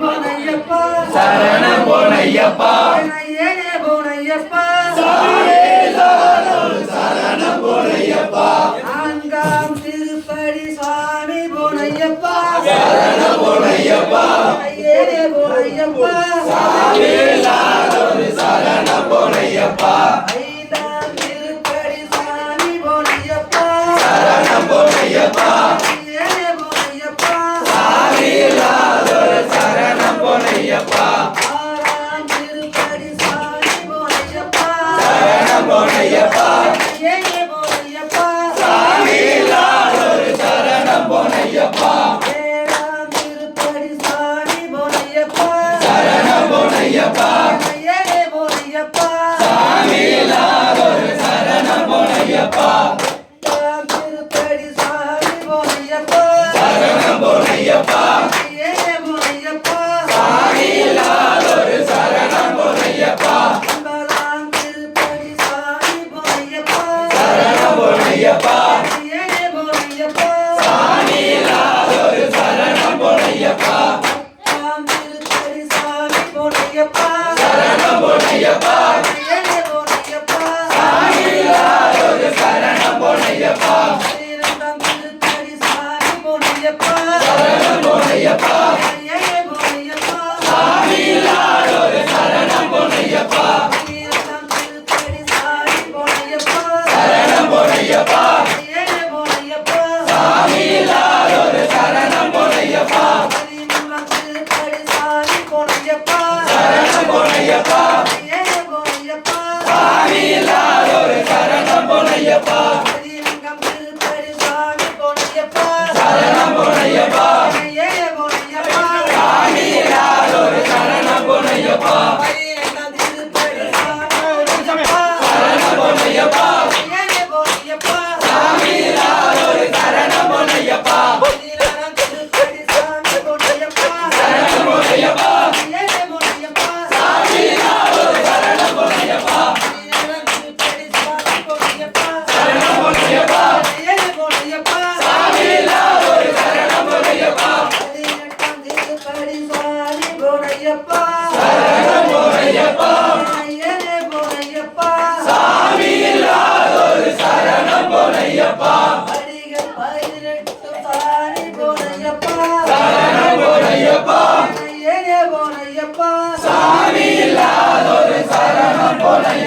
Bye. சரணம் பொன்னையப்பா ஏனே பொன்னையப்பா சரணம் பொன்னையப்பா நான்காம் திருப்படி சாமி பொன்னையப்பா சரணம் பொன்னையப்பா ஏனே பொன்னையப்பா சரணம் பொன்னையப்பா ஐந்தாம் திருப்படி சாமி பொன்னையப்பா சரணம் பொன்னையப்பா ஏனே பொன்னையப்பா சரணம் பொன்னையப்பா ஆறாம் திருப்படி சாமி பொன்னையப்பா சரணம் பொன்னையப்பா ஏனே பொன்னையப்பா சரணம் பொன்னையப்பா ஏழாம் திருப்படி சாமி பொன்னையப்பா சரணம் பொன்னையப்பா ஏனே பொன்னையப்பா சரணம் பொன்னையப்பா எட்டாம் திருப்படி சாமி பொன்னையப்பா சரணம் பொன்னையப்பா ஏனே பொன்னையப்பா சரணம் பொன்னையப்பா ஒன்பதாம் திருப்படி சாமி பொன்னையப்பா சரணம் பொன்னையப்பா ஏனே பொன்னையப்பா சரணம் பொன்னையப்பா பத்தாம் திருப்படி சாமி பொன்னையப்பா சரணம் பொன்னையப்பா ஏனே பொன்னையப்பா சரணம் பொன்னையப்பா பன்னிரண்டாம் திருப்படி சாமி பொன்னையப்பா சரணம் பொன்னையப்பா ஏனே பொன்னையப்பா சரணம் பொன்னையப்பா பதினேழாம் திருப்படி சாமி பொன்னையப்பா சரணம் பொன்னையப்பா ஏனே பொன்னையப்பா சரணம் பொன்னையப்பா பதிமூணாம் திருப்படி சாமி பொன்னையப்பா சரணம் பொன்னையப்பா ஏனே பொன்னையப்பா சரணம் பொன்னையப்பா பதினான்காம் திருப்படி சாமி பொன்னையப்பா சரணம் பொன்னையப்பா ஏனே பொன்னையப்பா சரணம் பொன்னையப்பா பதினைந்தாம் திருப்படி சாமி பொன்னையப்பா சரணம் பொன்னையப்பா ஏனே பொன்னையப்பா சரணம் பொன்னையப்பா பதினாறாம் திருப்படி சாமி பொன்னையப்பா சரணம் பொன்னையப்பா ஏனே பொன்னையப்பா சரணம் பொன்னையப்பா பதினேழாம் திருப்படி சாமி பொன்னையப்பா சரணம் பொன்னையப்பா ஏனே பொன்னையப்பா சரணம் பொன்னையப்பா பதினெட்டாம் திருப்படி சாமி பொன்னையப்பா சரணம் பொன்னையப்பா